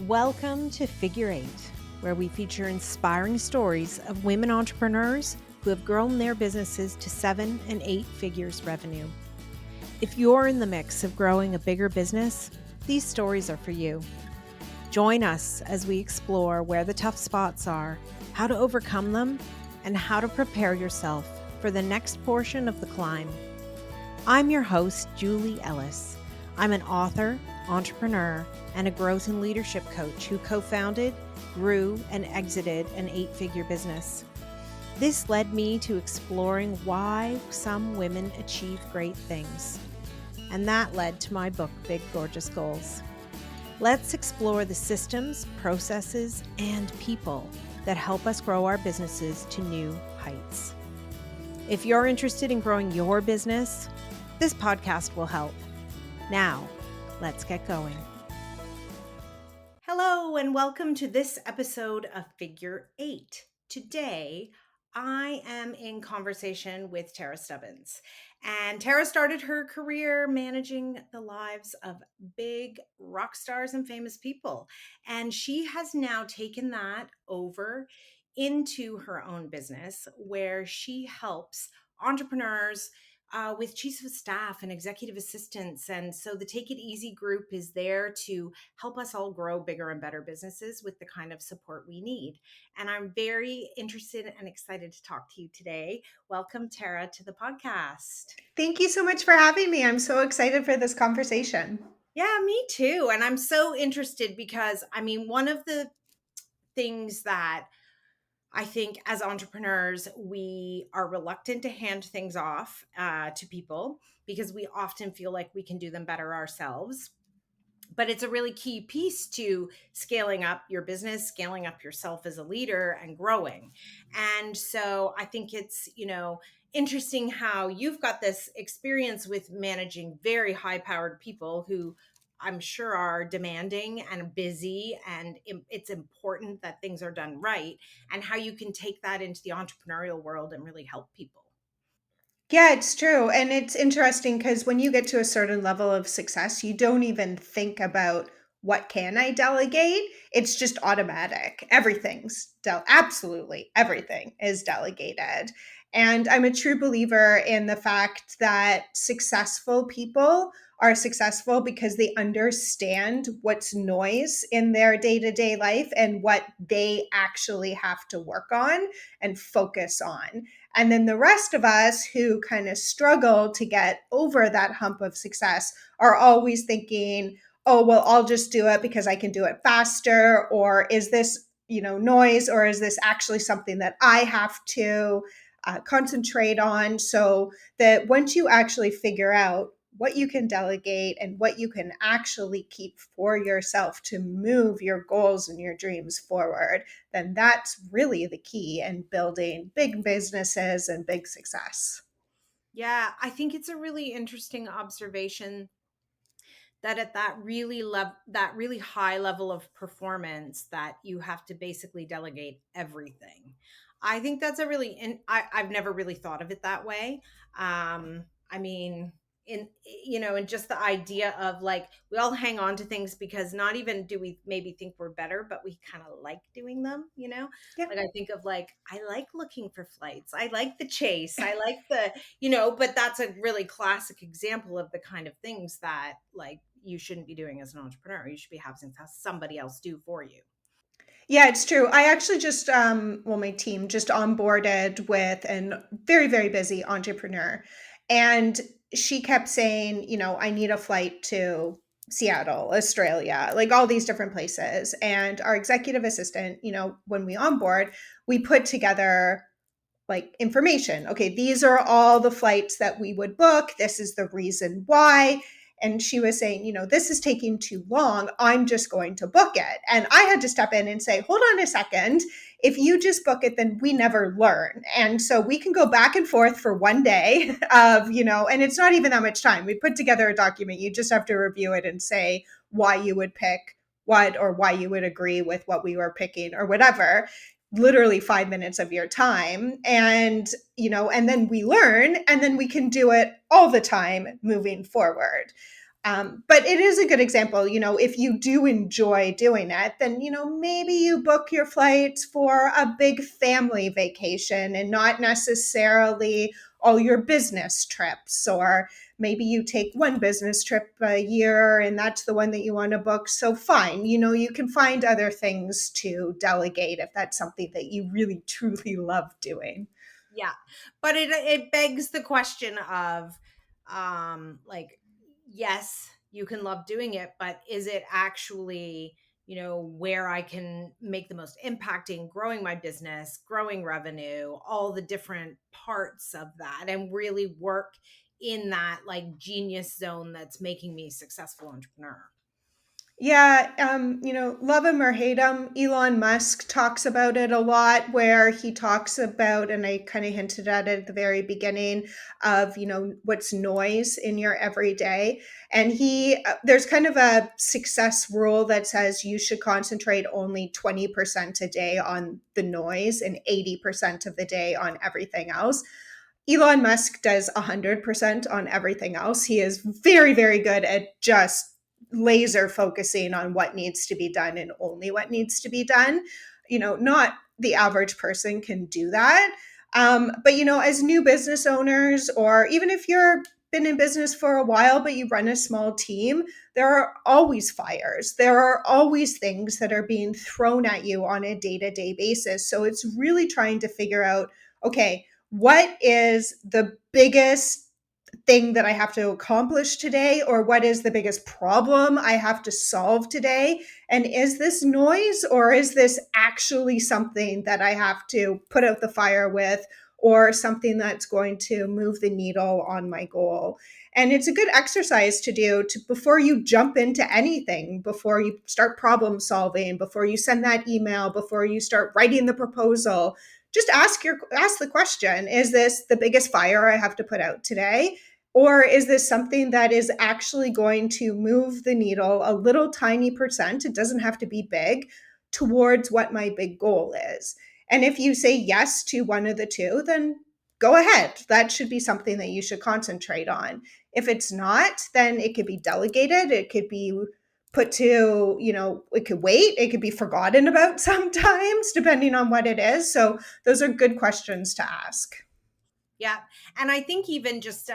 Welcome to Figure Eight, where we feature inspiring stories of women entrepreneurs who have grown their businesses to 7 and 8 figures revenue. If you're in the mix of growing a bigger business, these stories are for you. Join us as we explore where the tough spots are, how to overcome them, and how to prepare yourself for the next portion of the climb. I'm your host, Julie Ellis. I'm an author, entrepreneur, and a growth and leadership coach who co-founded, grew, and exited an 8-figure business. This led me to exploring why some women achieve great things. And that led to my book, Big Gorgeous Goals. Let's explore the systems, processes, and people that help us grow our businesses to new heights. If you're interested in growing your business, this podcast will help. Now, let's get going. Hello, and welcome to this episode of Figure Eight. Today, I am in conversation with Tarra Stubbins. And Tarra started her career managing the lives of big rock stars and famous people. And she has now taken that over into her own business where she helps entrepreneurs with chiefs of staff and executive assistants. And so the Take It Easy group is there to help us all grow bigger and better businesses with the kind of support we need. And I'm very interested and excited to talk to you today. Welcome, Tarra, to the podcast. Thank you so much for having me. I'm so excited for this conversation. Yeah, me too. And I'm so interested because, one of the things that I think as entrepreneurs, we are reluctant to hand things off to people because we often feel like we can do them better ourselves. But it's a really key piece to scaling up your business, scaling up yourself as a leader and growing. And so I think it's, interesting how you've got this experience with managing very high powered people who I'm sure are demanding and busy, and it's important that things are done right, and how you can take that into the entrepreneurial world and really help people. Yeah, it's true. And it's interesting because when you get to a certain level of success, you don't even think about what can I delegate? It's just automatic. Absolutely everything is delegated. And I'm a true believer in the fact that successful people are successful because they understand what's noise in their day-to-day life and what they actually have to work on and focus on. And then the rest of us who kind of struggle to get over that hump of success are always thinking, oh, well, I'll just do it because I can do it faster. Or is this, noise? Or is this actually something that I have to concentrate on? So that once you actually figure out what you can delegate and what you can actually keep for yourself to move your goals and your dreams forward, then that's really the key in building big businesses and big success. Yeah, I think it's a really interesting observation that at that really high level of performance that you have to basically delegate everything. I think that's a really, and I've never really thought of it that way. I mean, and just the idea of like, we all hang on to things because not even do we maybe think we're better, but we kind of like doing them. Yeah. Like I think of like, I like looking for flights. I like the chase. I like but that's a really classic example of the kind of things that like you shouldn't be doing as an entrepreneur. You should be having somebody else do for you. Yeah, it's true. I actually just, my team just onboarded with a very, very busy entrepreneur. And she kept saying, I need a flight to Seattle, Australia, like all these different places. And our executive assistant, when we onboard, we put together like information. Okay, these are all the flights that we would book. This is the reason why. And she was saying, this is taking too long. I'm just going to book it. And I had to step in and say, hold on a second. If you just book it, then we never learn. And so we can go back and forth for one day of, and it's not even that much time. We put together a document. You just have to review it and say why you would pick what or why you would agree with what we were picking or whatever. Literally 5 minutes of your time. And then we learn, and then we can do it all the time moving forward. But it is a good example. If you do enjoy doing it, then, maybe you book your flights for a big family vacation and not necessarily all your business trips. Or maybe you take one business trip a year and that's the one that you want to book. So fine, you can find other things to delegate if that's something that you really truly love doing. Yeah. But it begs the question of like, yes, you can love doing it, but is it actually, where I can make the most impact in growing my business, growing revenue, all the different parts of that, and really work in that like genius zone that's making me a successful entrepreneur. Yeah, love him or hate him, Elon Musk talks about it a lot, where he talks about, and I kind of hinted at it at the very beginning, of, what's noise in your everyday. And there's kind of a success rule that says you should concentrate only 20% a day on the noise and 80% of the day on everything else. Elon Musk does 100% on everything else. He is very, very good at just laser focusing on what needs to be done and only what needs to be done. Not the average person can do that. But, as new business owners, or even if you're been in business for a while, but you run a small team, there are always fires. There are always things that are being thrown at you on a day to day basis. So it's really trying to figure out, okay, what is the biggest thing that I have to accomplish today? Or what is the biggest problem I have to solve today? And is this noise, or is this actually something that I have to put out the fire with, or something that's going to move the needle on my goal? And it's a good exercise to do before you jump into anything, before you start problem solving, before you send that email, before you start writing the proposal. Just ask the question, is this the biggest fire I have to put out today? Or is this something that is actually going to move the needle a little tiny percent? It doesn't have to be big, towards what my big goal is. And if you say yes to one of the two, then go ahead. That should be something that you should concentrate on. If it's not, then it could be delegated. It could be put to, it could wait. It could be forgotten about sometimes, depending on what it is. So those are good questions to ask. Yeah. And I think even just,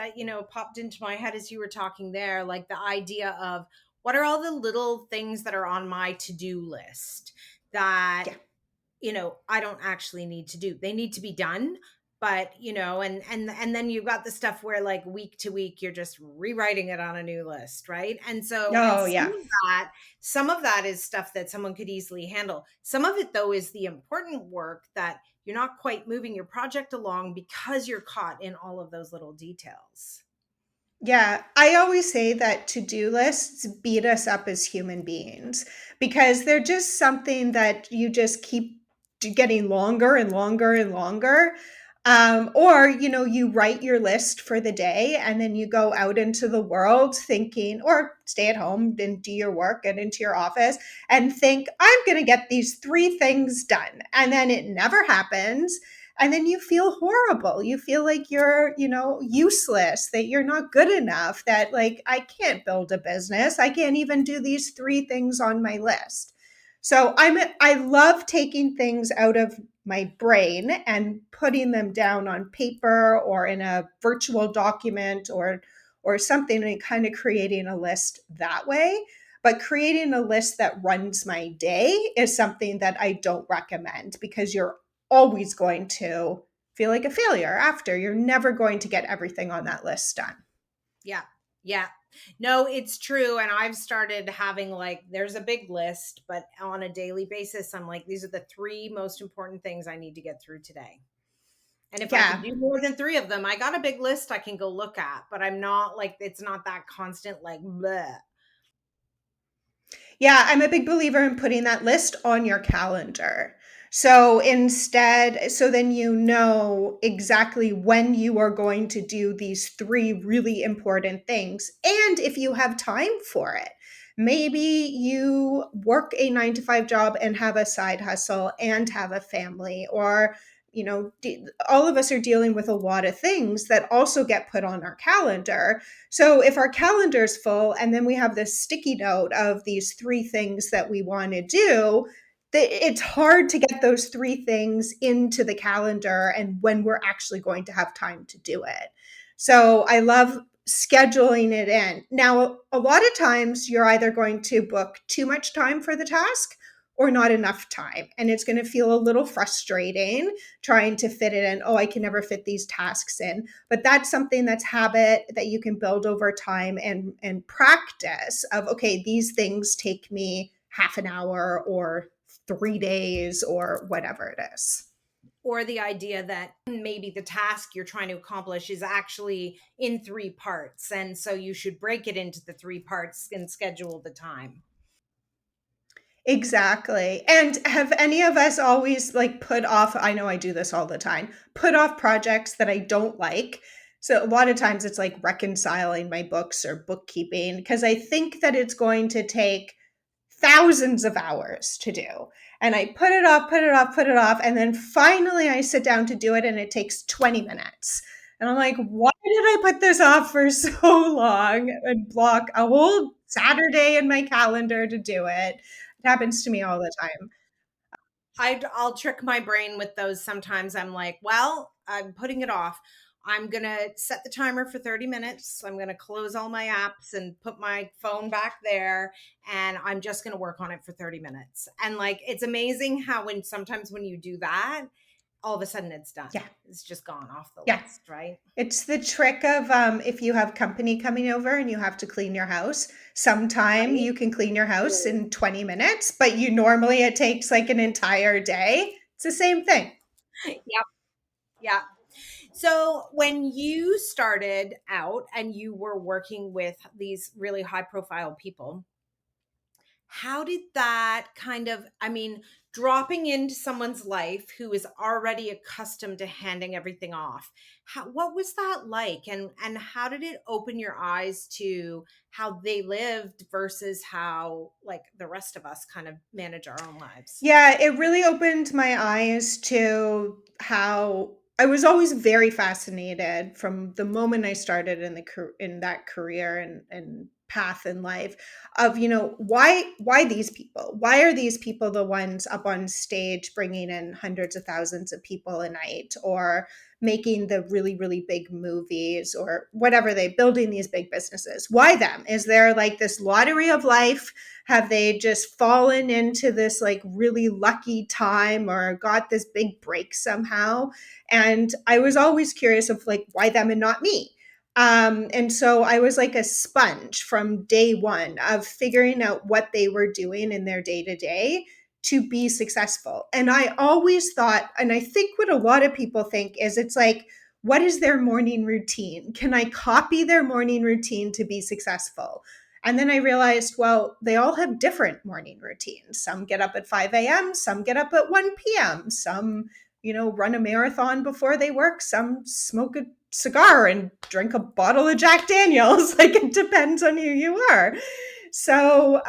popped into my head as you were talking there, like the idea of what are all the little things that are on my to-do list that, Yeah. I don't actually need to do. They need to be done. But, and then you've got the stuff where like week to week, you're just rewriting it on a new list. Right. And so, and Oh, yeah. some of that is stuff that someone could easily handle. Some of it though, is the important work that you're not quite moving your project along because you're caught in all of those little details. Yeah, I always say that to-do lists beat us up as human beings, because they're just something that you just keep getting longer and longer and longer. Or, you write your list for the day and then you go out into the world thinking, or stay at home and do your work, get into your office and think, I'm going to get these three things done. And then it never happens. And then you feel horrible. You feel like you're, useless, that you're not good enough, that like, I can't build a business. I can't even do these three things on my list. So I love taking things out of my brain and putting them down on paper or in a virtual document, or something, and kind of creating a list that way. But creating a list that runs my day is something that I don't recommend, because you're always going to feel like a failure after. You're never going to get everything on that list done. Yeah. Yeah. No, it's true. And I've started having like, there's a big list, but on a daily basis, I'm like, these are the three most important things I need to get through today. And if I can Yeah. do more than three of them, I got a big list I can go look at, but I'm not like, it's not that constant, like, bleh. Yeah, I'm a big believer in putting that list on your calendar. So instead, so then you know exactly when you are going to do these three really important things. And if you have time for it, maybe you work a 9 to 5 job and have a side hustle and have a family, or all of us are dealing with a lot of things that also get put on our calendar. So if our calendar's full and then we have this sticky note of these 3 things that we want to do, it's hard to get those 3 things into the calendar and when we're actually going to have time to do it. So I love scheduling it in. Now, a lot of times you're either going to book too much time for the task or not enough time. And it's going to feel a little frustrating trying to fit it in. Oh, I can never fit these tasks in. But that's something that's habit that you can build over time and practice of, okay, these things take me half an hour or 3 days or whatever it is. Or the idea that maybe the task you're trying to accomplish is actually in 3 parts. And so you should break it into the 3 parts and schedule the time. Exactly. And have any of us always like put off, I know I do this all the time, put off projects that I don't like. So a lot of times it's like reconciling my books or bookkeeping because I think that it's going to take thousands of hours to do. And I put it off, put it off, put it off. And then finally I sit down to do it and it takes 20 minutes. And I'm like, why did I put this off for so long and block a whole Saturday in my calendar to do it? It happens to me all the time. I'll trick my brain with those sometimes. I'm like, well, I'm putting it off. I'm going to set the timer for 30 minutes. I'm going to close all my apps and put my phone back there. And I'm just going to work on it for 30 minutes. And like, it's amazing how sometimes when you do that, all of a sudden it's done. Yeah. It's just gone off the Yeah. list, right? It's the trick of if you have company coming over and you have to clean your house, sometime Right? you can clean your house in 20 minutes, but it takes like an entire day. It's the same thing. Yep. Yeah. So when you started out and you were working with these really high profile people, how did that kind of, I mean, dropping into someone's life who is already accustomed to handing everything off, what was that like? And how did it open your eyes to how they lived versus how like the rest of us kind of manage our own lives? Yeah, it really opened my eyes to how I was always very fascinated from the moment I started in that career and path in life of why these people? Why are these people the ones up on stage bringing in hundreds of thousands of people a night or making the really really big movies or whatever they building these big businesses? Why them? Is there like this lottery of life? Have they just fallen into this like really lucky time or got this big break somehow? And I was always curious of like, why them and not me? And so I was like a sponge from day one of figuring out what they were doing in their day to day to be successful. And I always thought, and I think what a lot of people think is it's like, what is their morning routine? Can I copy their morning routine to be successful? And then I realized, well, they all have different morning routines. Some get up at 5 a.m., some get up at 1 p.m., some, run a marathon before they work, some smoke a cigar and drink a bottle of Jack Daniels. Like it depends on who you are. So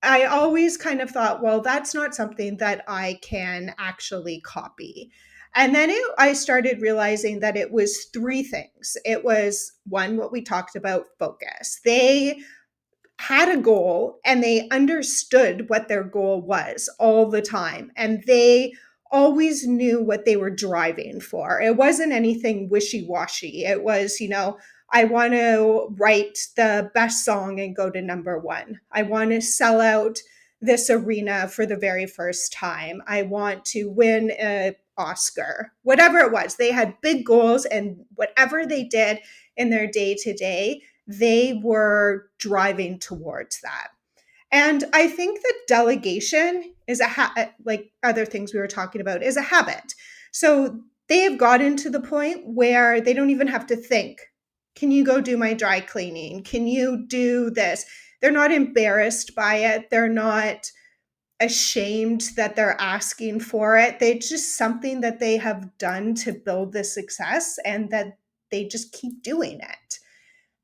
I always kind of thought, well, that's not something that I can actually copy. And then I started realizing that it was 3 things. It was one, what we talked about, focus. They had a goal and they understood what their goal was all the time. And they always knew what they were driving for. It wasn't anything wishy washy. It was, I want to write the best song and go to number 1. I want to sell out this arena for the very first time. I want to win an Oscar. Whatever it was, they had big goals, and whatever they did in their day to day, they were driving towards that. And I think that delegation is like other things we were talking about, is a habit. So they have gotten to the point where they don't even have to think. Can you go do my dry cleaning? Can you do this? They're not embarrassed by it. They're not ashamed that they're asking for it. It's just something that they have done to build this success and that they just keep doing it.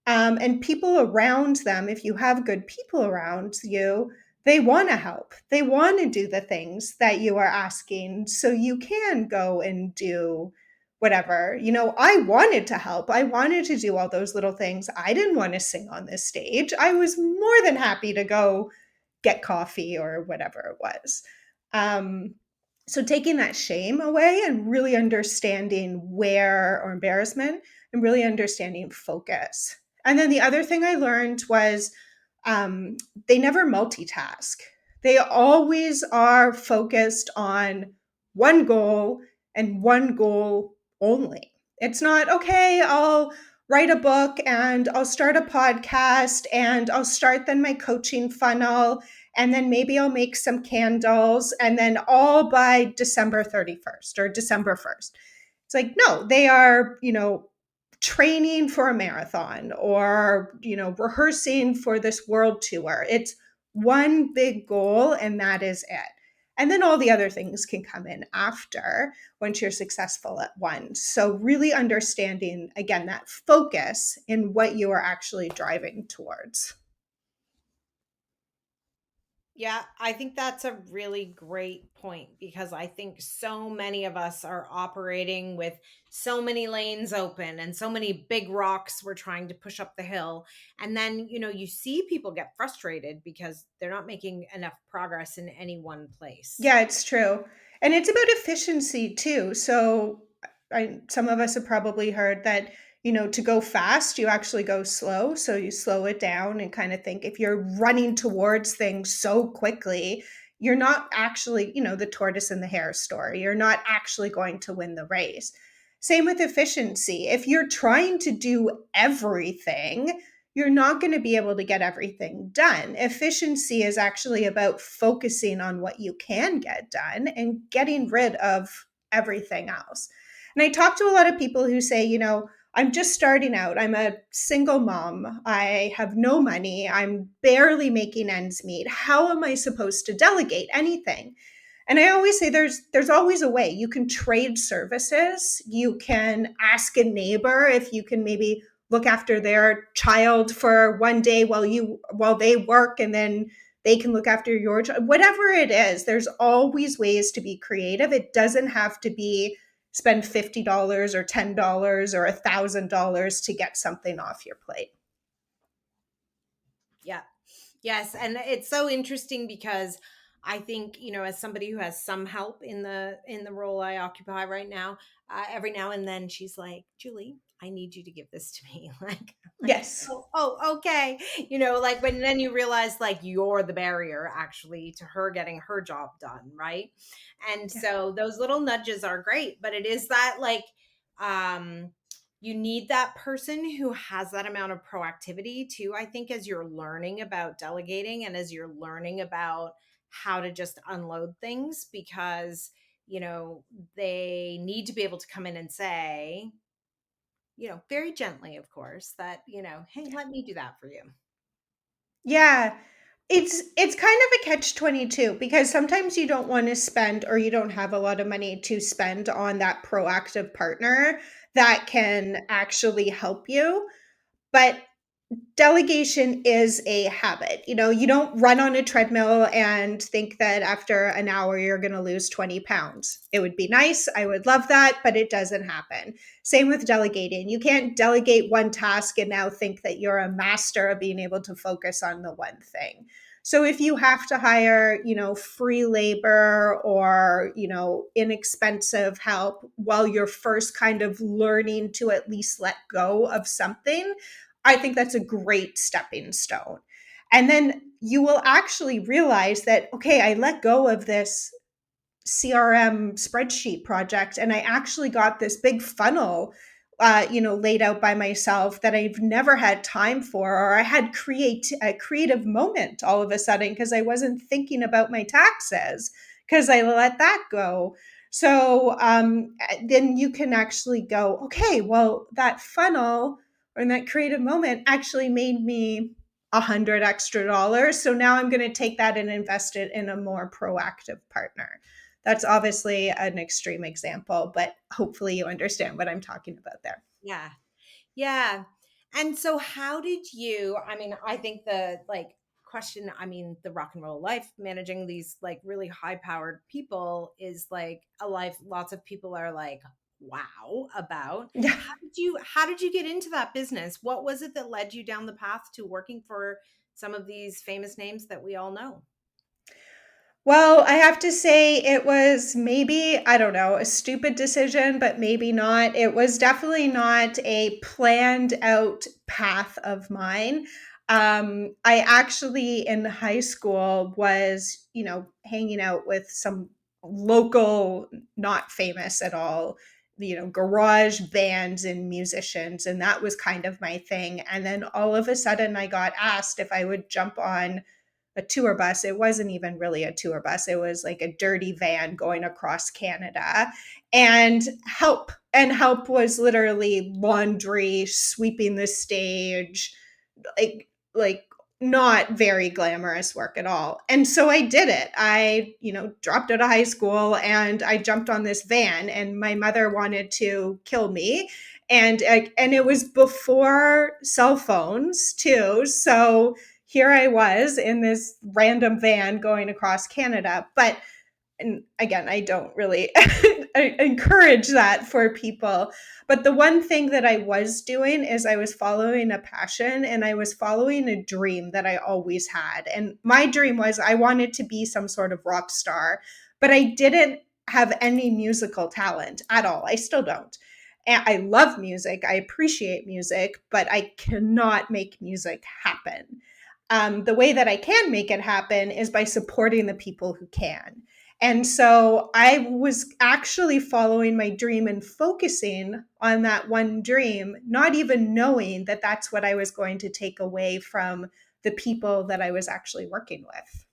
And people around them, if you have good people around you, They want to help. They want to do the things that you are asking so you can go and do whatever. I wanted to help. I wanted to do all those little things. I didn't want to sing on this stage. I was more than happy to go get coffee or whatever it was. Um, so taking that shame away and really understanding where, or embarrassment, and really understanding focus. And then the other thing I learned was um, they never multitask. They always are focused on one goal and one goal only. It's not, okay, I'll write a book and I'll start a podcast and I'll start then my coaching funnel and then maybe I'll make some candles and then all by December 31st or December 1st. It's like, no, they are, training for a marathon or, rehearsing for this world tour. It's one big goal and that is it. And then all the other things can come in after once you're successful at one. So, really understanding, again, that focus in what you are actually driving towards. Yeah, I think that's a really great point because I think so many of us are operating with so many lanes open and so many big rocks we're trying to push up the hill. And then, you see people get frustrated because they're not making enough progress in any one place. Yeah, it's true. And it's about efficiency too. So some of us have probably heard that, to go fast, you actually go slow. So you slow it down and kind of think if you're running towards things so quickly, you're not actually, the tortoise and the hare story. You're not actually going to win the race. Same with efficiency. If you're trying to do everything, you're not going to be able to get everything done. Efficiency is actually about focusing on what you can get done and getting rid of everything else. And I talk to a lot of people who say, I'm just starting out. I'm a single mom. I have no money. I'm barely making ends meet. How am I supposed to delegate anything? And I always say there's always a way. You can trade services. You can ask a neighbor if you can maybe look after their child for one day while they work, and then they can look after your child. Whatever it is, there's always ways to be creative. It doesn't have to be spend $50 or $10 or $1,000 to get something off your plate. Yeah. Yes, and it's so interesting because I think, as somebody who has some help in the role I occupy right now, every now and then she's like, "Julie, I need you to give this to me." like, Yes. oh, okay. Like when then you realize like you're the barrier actually to her getting her job done, right? And Yeah. so those little nudges are great, but it is that like um you need that person who has that amount of proactivity too, I think, as you're learning about delegating and as you're learning about how to just unload things because, they need to be able to come in and say, very gently, of course, that, hey, let me do that for you. Yeah. It's kind of a catch 22 because sometimes you don't want to spend or you don't have a lot of money to spend on that proactive partner that can actually help you. But delegation is a habit. You don't run on a treadmill and think that after an hour you're going to lose 20 pounds. It would be nice. I would love that, but it doesn't happen. Same with delegating. You can't delegate one task and now think that you're a master of being able to focus on the one thing. So if you have to hire, free labor or, inexpensive help while you're first kind of learning to at least let go of something, I think that's a great stepping stone. And then you will actually realize that, okay, I let go of this CRM spreadsheet project and I actually got this big funnel laid out by myself that I've never had time for, or I had a creative moment all of a sudden because I wasn't thinking about my taxes because I let that go. So then you can actually go, okay, well, that funnel or in that creative moment actually made me $100 extra. So now I'm going to take that and invest it in a more proactive partner. That's obviously an extreme example, but hopefully you understand what I'm talking about there. Yeah. Yeah. And so how did you, I mean, I think the like question, I mean, the rock and roll life, managing these like really high powered people is like a life lots of people are like, wow, about. Yeah. How did you get into that business? What was it that led you down the path to working for some of these famous names that we all know? Well, I have to say it was maybe, I don't know, a stupid decision, but maybe not. It was definitely not a planned out path of mine. I actually in high school was, hanging out with some local, not famous at all, garage bands and musicians. And that was kind of my thing. And then all of a sudden I got asked if I would jump on a tour bus. It wasn't even really a tour bus. It was like a dirty van going across Canada and help. And help was literally laundry, sweeping the stage, like not very glamorous work at all. And so I did it. I, dropped out of high school and I jumped on this van and my mother wanted to kill me. And it was before cell phones too. So here I was in this random van going across Canada. But and again, I don't really encourage that for people. But the one thing that I was doing is I was following a passion and I was following a dream that I always had. And my dream was I wanted to be some sort of rock star, but I didn't have any musical talent at all. I still don't. And I love music, I appreciate music, but I cannot make music happen. The way that I can make it happen is by supporting the people who can. And so I was actually following my dream and focusing on that one dream, not even knowing that that's what I was going to take away from the people that I was actually working with.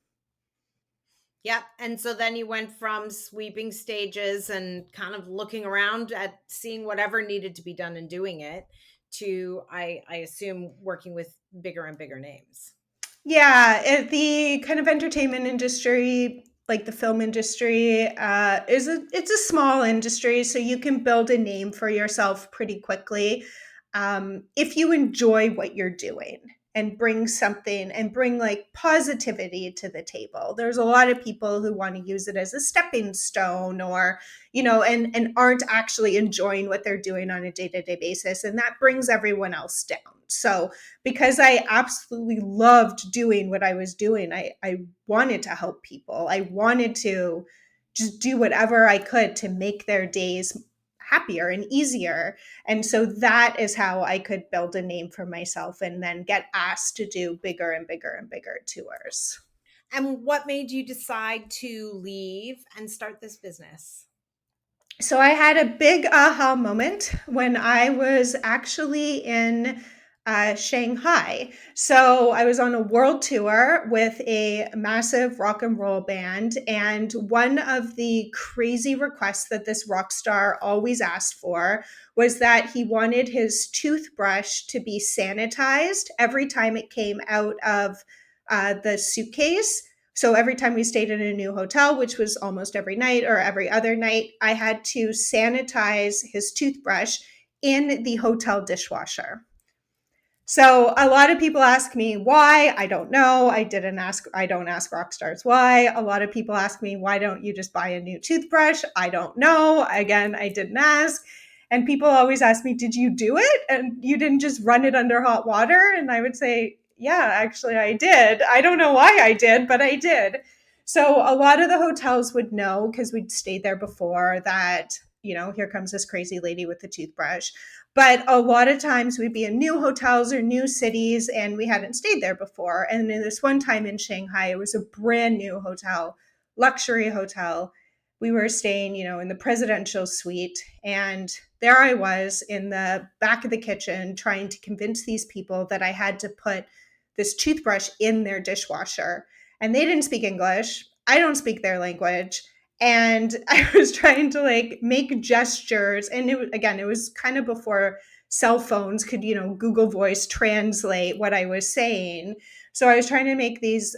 Yep. And so then you went from sweeping stages and kind of looking around at seeing whatever needed to be done and doing it to, I assume, working with bigger and bigger names. Yeah, the kind of entertainment industry, like the film industry, it's a small industry, so you can build a name for yourself pretty quickly if you enjoy what you're doing and bring something and bring like positivity to the table. There's a lot of people who want to use it as a stepping stone or and aren't actually enjoying what they're doing on a day-to-day basis, and that brings everyone else down. So because I absolutely loved doing what I was doing, I wanted to help people. I wanted to just do whatever I could to make their days happier and easier. And so that is how I could build a name for myself and then get asked to do bigger and bigger and bigger tours. And what made you decide to leave and start this business? So I had a big aha moment when I was actually in Shanghai. So I was on a world tour with a massive rock and roll band. And one of the crazy requests that this rock star always asked for was that he wanted his toothbrush to be sanitized every time it came out of the suitcase. So every time we stayed in a new hotel, which was almost every night or every other night, I had to sanitize his toothbrush in the hotel dishwasher. So a lot of people ask me why. I don't know. I don't ask rock stars why. A lot of people ask me, why don't you just buy a new toothbrush? I don't know. Again, I didn't ask. And people always ask me, did you do it? And you didn't just run it under hot water? And I would say, yeah, actually I did. I don't know why I did, but I did. So a lot of the hotels would know because we'd stayed there before that, here comes this crazy lady with the toothbrush. But a lot of times we'd be in new hotels or new cities and we hadn't stayed there before. And in this one time in Shanghai, it was a brand new hotel, luxury hotel. We were staying, in the presidential suite. And there I was in the back of the kitchen trying to convince these people that I had to put this toothbrush in their dishwasher. And they didn't speak English. I don't speak their language. And I was trying to like make gestures. And it was kind of before cell phones could, Google Voice translate what I was saying. So I was trying to make these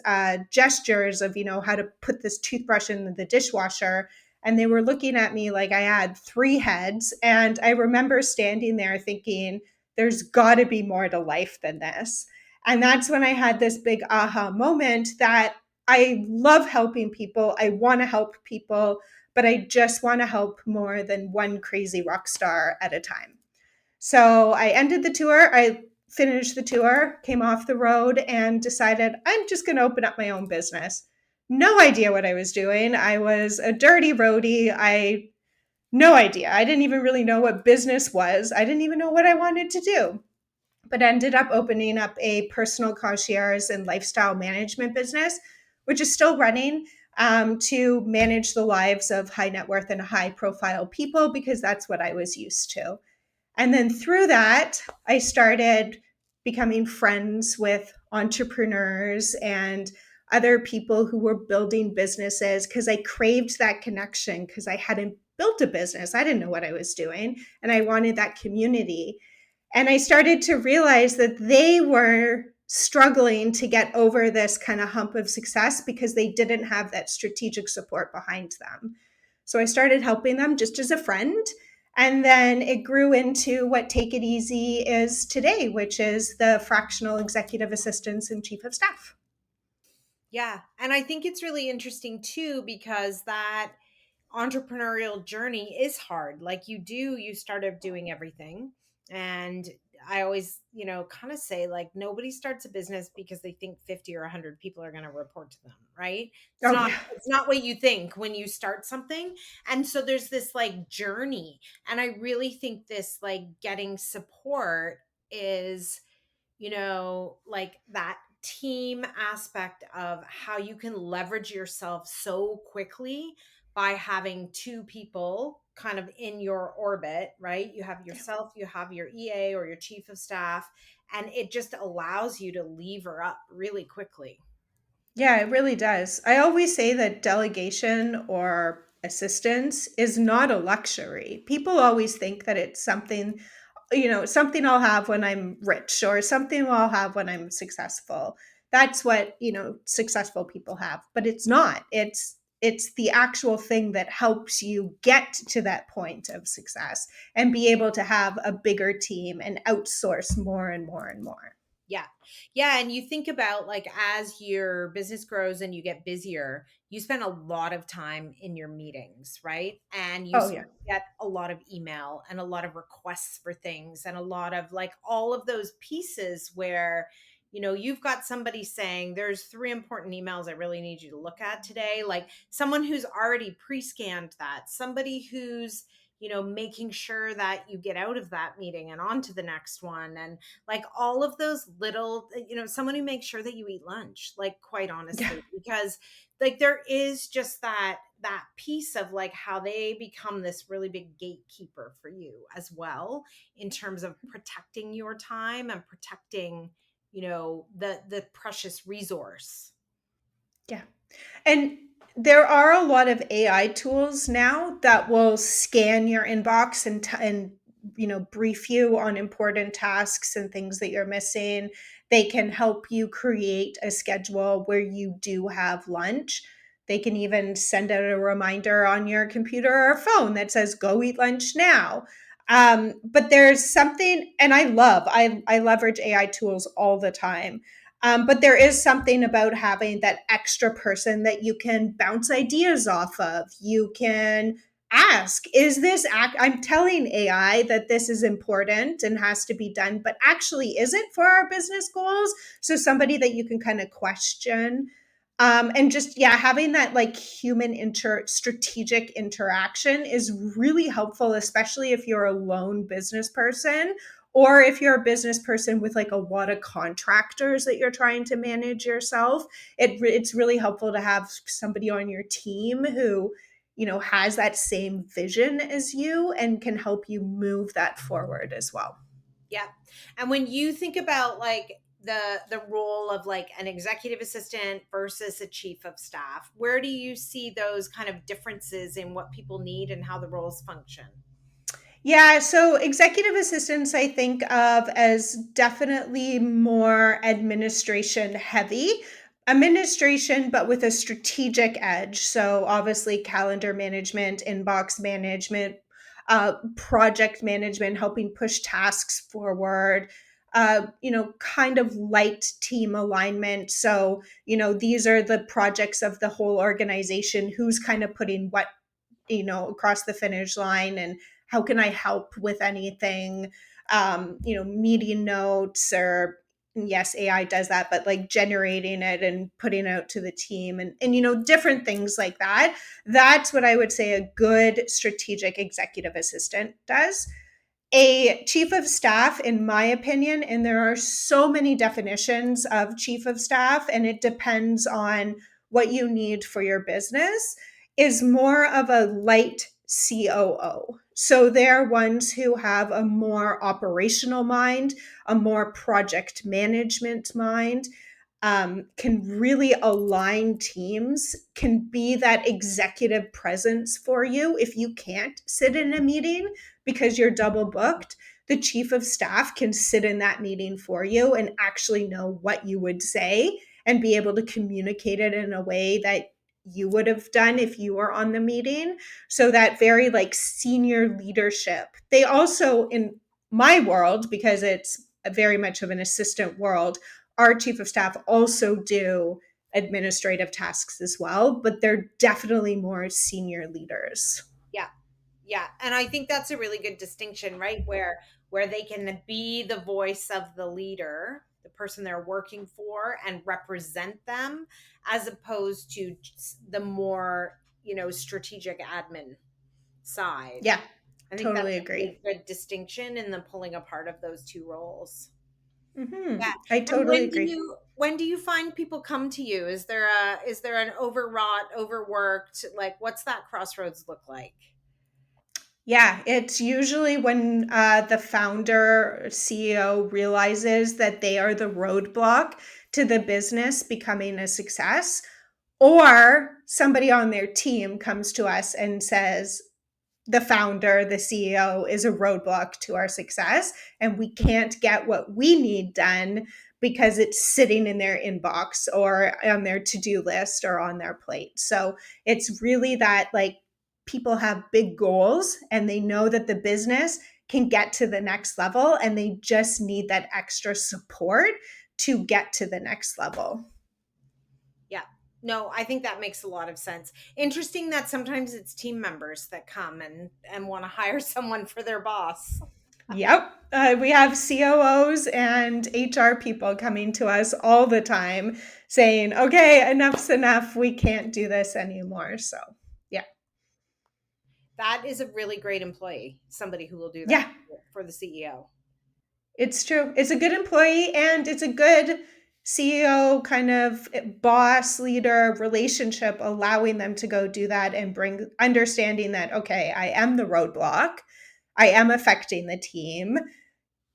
gestures of, how to put this toothbrush in the dishwasher. And they were looking at me like I had three heads. And I remember standing there thinking, there's got to be more to life than this. And that's when I had this big aha moment that I love helping people. I want to help people, but I just want to help more than one crazy rock star at a time. So I ended the tour. I finished the tour, came off the road, and decided I'm just going to open up my own business. No idea what I was doing. I was a dirty roadie. No idea. I didn't even really know what business was. I didn't even know what I wanted to do, but ended up opening up a personal concierge and lifestyle management business, which is still running, to manage the lives of high net worth and high profile people because that's what I was used to. And then through that, I started becoming friends with entrepreneurs and other people who were building businesses because I craved that connection because I hadn't built a business. I didn't know what I was doing and I wanted that community. And I started to realize that they were struggling to get over this kind of hump of success because they didn't have that strategic support behind them. So I started helping them just as a friend. And then it grew into what Take It Easy is today, which is the fractional executive assistants and chief of staff. Yeah. And I think it's really interesting too, because that entrepreneurial journey is hard. Like you started doing everything. And I always, kind of say like nobody starts a business because they think 50 or 100 people are going to report to them, right? It's Oh, not yeah. it's not what you think when you start something. And so there's this like journey, and I really think this like getting support is, like that team aspect of how you can leverage yourself so quickly by having two people kind of in your orbit, right? You have yourself, you have your EA or your chief of staff, and it just allows you to lever up really quickly. Yeah, it really does. I always say that delegation or assistance is not a luxury. People always think that it's something, something I'll have when I'm rich or something I'll have when I'm successful. That's what, successful people have, but it's not. It's the actual thing that helps you get to that point of success and be able to have a bigger team and outsource more and more and more. Yeah. Yeah. And you think about like as your business grows and you get busier, you spend a lot of time in your meetings, right? And Oh, yeah. get a lot of email and a lot of requests for things and a lot of like all of those pieces where, you've got somebody saying, there's 3 important emails I really need you to look at today. Like someone who's already pre scanned that, somebody who's, making sure that you get out of that meeting and on to the next one. And like all of those little, someone who makes sure that you eat lunch, like quite Yeah. honestly, because like there is just that piece of like how they become this really big gatekeeper for you as well, in terms of protecting your time and protecting, the precious resource. Yeah. And there are a lot of AI tools now that will scan your inbox and brief you on important tasks and things that you're missing. They can help you create a schedule where you do have lunch. They can even send out a reminder on your computer or phone that says "Go eat lunch now." But there's something, and I leverage AI tools all the time, but there is something about having that extra person that you can bounce ideas off of. You can ask, I'm telling AI that this is important and has to be done, but actually is it for our business goals? So somebody that you can kind of question. And just, yeah, having that like strategic interaction is really helpful, especially if you're a lone business person or if you're a business person with like a lot of contractors that you're trying to manage yourself. It's really helpful to have somebody on your team who, has that same vision as you and can help you move that forward as well. Yeah. And when you think about like the role of like an executive assistant versus a chief of staff, where do you see those kind of differences in what people need and how the roles function? Yeah, so executive assistants I think of as definitely more administration heavy. Administration, but with a strategic edge. So obviously, calendar management, inbox management, project management, helping push tasks forward. kind of light team alignment. So, these are the projects of the whole organization, who's kind of putting what, across the finish line, and how can I help with anything, meeting notes, or yes, AI does that, but like generating it and putting it out to the team, and different things like that. That's what I would say a good strategic executive assistant does. A chief of staff, in my opinion, and there are so many definitions of chief of staff, and it depends on what you need for your business, is more of a light COO. So they're ones who have a more operational mind, a more project management mind, can really align teams, can be that executive presence for you. If you can't sit in a meeting because you're double booked, the chief of staff can sit in that meeting for you and actually know what you would say and be able to communicate it in a way that you would have done if you were on the meeting. So that very like senior leadership. They also, in my world, because it's very much of an assistant world, our chief of staff also do administrative tasks as well, but they're definitely more senior leaders. Yeah. Yeah. And I think that's a really good distinction, right? Where they can be the voice of the leader, the person they're working for, and represent them, as opposed to the more, strategic admin side. Yeah, I think that's totally a agree. really good distinction in the pulling apart of those two roles. Hmm. Yeah. I And totally agree. when do you find people come to you? Is there an overwrought, overworked, like what's that crossroads look like? Yeah, it's usually when the founder CEO realizes that they are the roadblock to the business becoming a success, or somebody on their team comes to us and says, the founder, the CEO, is a roadblock to our success, and we can't get what we need done because it's sitting in their inbox or on their to-do list or on their plate. So it's really that, like, people have big goals and they know that the business can get to the next level, and they just need that extra support to get to the next level. Yeah. No, I think that makes a lot of sense. Interesting that sometimes it's team members that come and want to hire someone for their boss. Yep. We have COOs and HR people coming to us all the time saying, okay, enough's enough. We can't do this anymore. So, yeah. That is a really great employee, somebody who will do that Yeah, for the CEO. it's true. It's a good employee, and it's a good CEO kind of boss leader relationship, allowing them to go do that and bring understanding that, okay, I am the roadblock. I am affecting the team.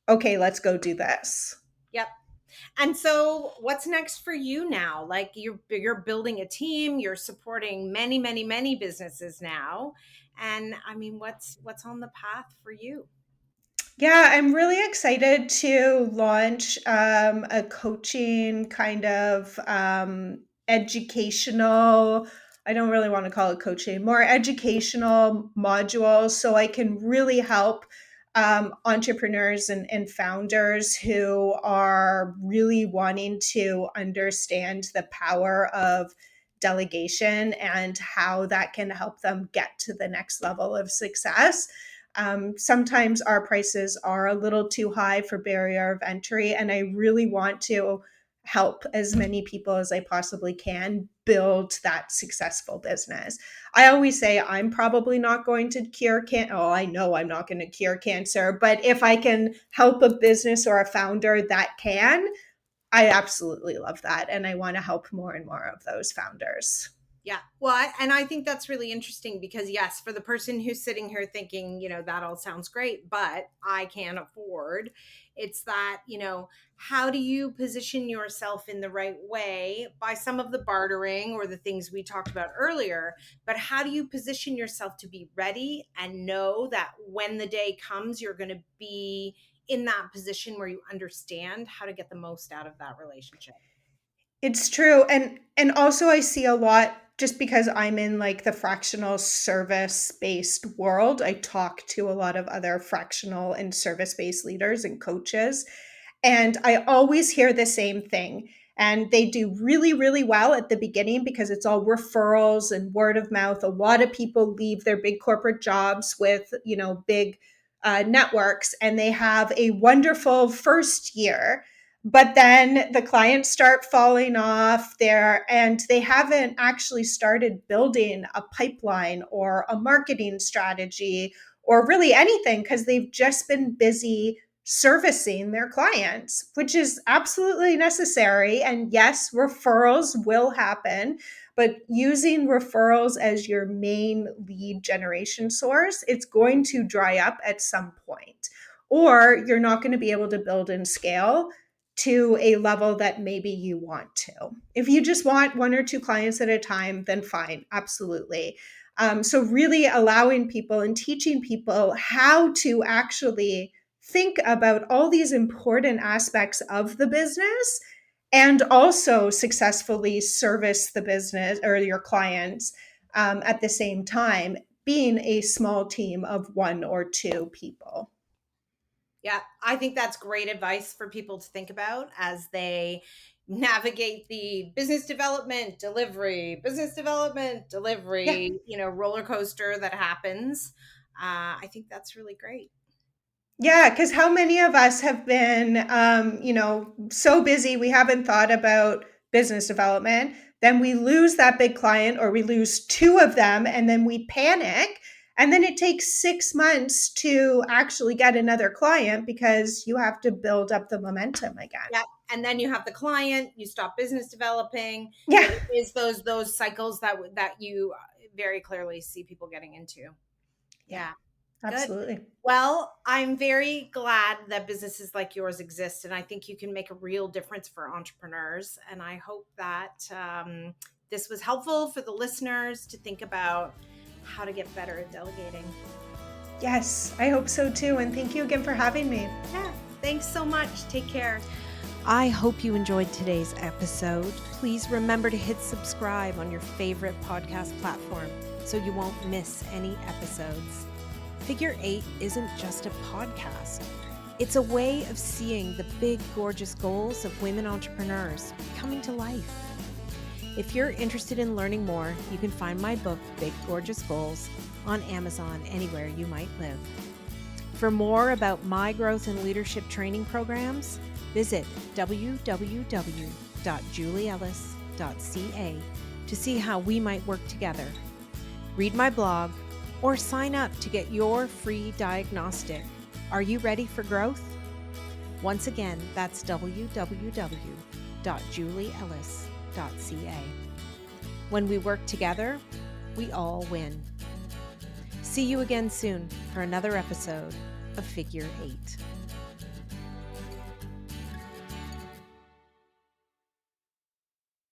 Okay, let's go do this. Yep. And so what's next for you now? Like you're building a team, you're supporting many, many, many businesses now. And I mean, what's on the path for you? Yeah, I'm really excited to launch a coaching kind of educational, I don't really want to call it coaching, more educational module, so I can really help entrepreneurs and founders who are really wanting to understand the power of delegation and how that can help them get to the next level of success. Sometimes our prices are a little too high for barrier of entry, and I really want to help as many people as I possibly can build that successful business. I always say I'm probably not going to cure cancer. Oh, I know I'm not going to cure cancer, but if I can help a business or a founder that can, I absolutely love that, and I want to help more and more of those founders. Yeah. Well, and I think that's really interesting because, yes, for the person who's sitting here thinking, that all sounds great, but I can't afford, it's that, how do you position yourself in the right way by some of the bartering or the things we talked about earlier? But how do you position yourself to be ready and know that when the day comes, you're going to be in that position where you understand how to get the most out of that relationship? It's true. And also I see a lot, just because I'm in like the fractional service based world. I talk to a lot of other fractional and service based leaders and coaches. And I always hear the same thing. And they do really, really well at the beginning because it's all referrals and word of mouth. A lot of people leave their big corporate jobs with, big networks, and they have a wonderful first year. But then the clients start falling off there, and they haven't actually started building a pipeline or a marketing strategy or really anything because they've just been busy servicing their clients, which is absolutely necessary. And yes, referrals will happen, but using referrals as your main lead generation source, it's going to dry up at some point, or you're not going to be able to build and scale to a level that maybe you want to. If you just want one or two clients at a time, then fine, absolutely. So, really allowing people and teaching people how to actually think about all these important aspects of the business and also successfully service the business or your clients at the same time, being a small team of one or two people. Yeah, I think that's great advice for people to think about as they navigate the business development, Yeah. delivery, roller coaster that happens. I think that's really great. Yeah, because how many of us have been, so busy we haven't thought about business development? Then we lose that big client, or we lose two of them, and then we panic. And then it takes 6 months to actually get another client because you have to build up the momentum again. Yeah, and then you have the client, you stop business developing. Yeah, It is those cycles that you very clearly see people getting into. yeah, Yeah. Good. absolutely. Well, I'm very glad that businesses like yours exist, and I think you can make a real difference for entrepreneurs. And I hope that this was helpful for the listeners to think about how to get better at delegating. Yes, I hope so too. And thank you again for having me. Yeah, thanks so much. Take care. I hope you enjoyed today's episode. Please remember to hit subscribe on your favorite podcast platform so you won't miss any episodes. Figure 8 isn't just a podcast. It's a way of seeing the big, gorgeous goals of women entrepreneurs coming to life. If you're interested in learning more, you can find my book, Big Gorgeous Goals, on Amazon anywhere you might live. For more about my growth and leadership training programs, visit www.julieellis.ca to see how we might work together. Read my blog or sign up to get your free diagnostic. Are you ready for growth? Once again, that's www.julieellis.ca. When we work together, we all win. See you again soon for another episode of Figure 8.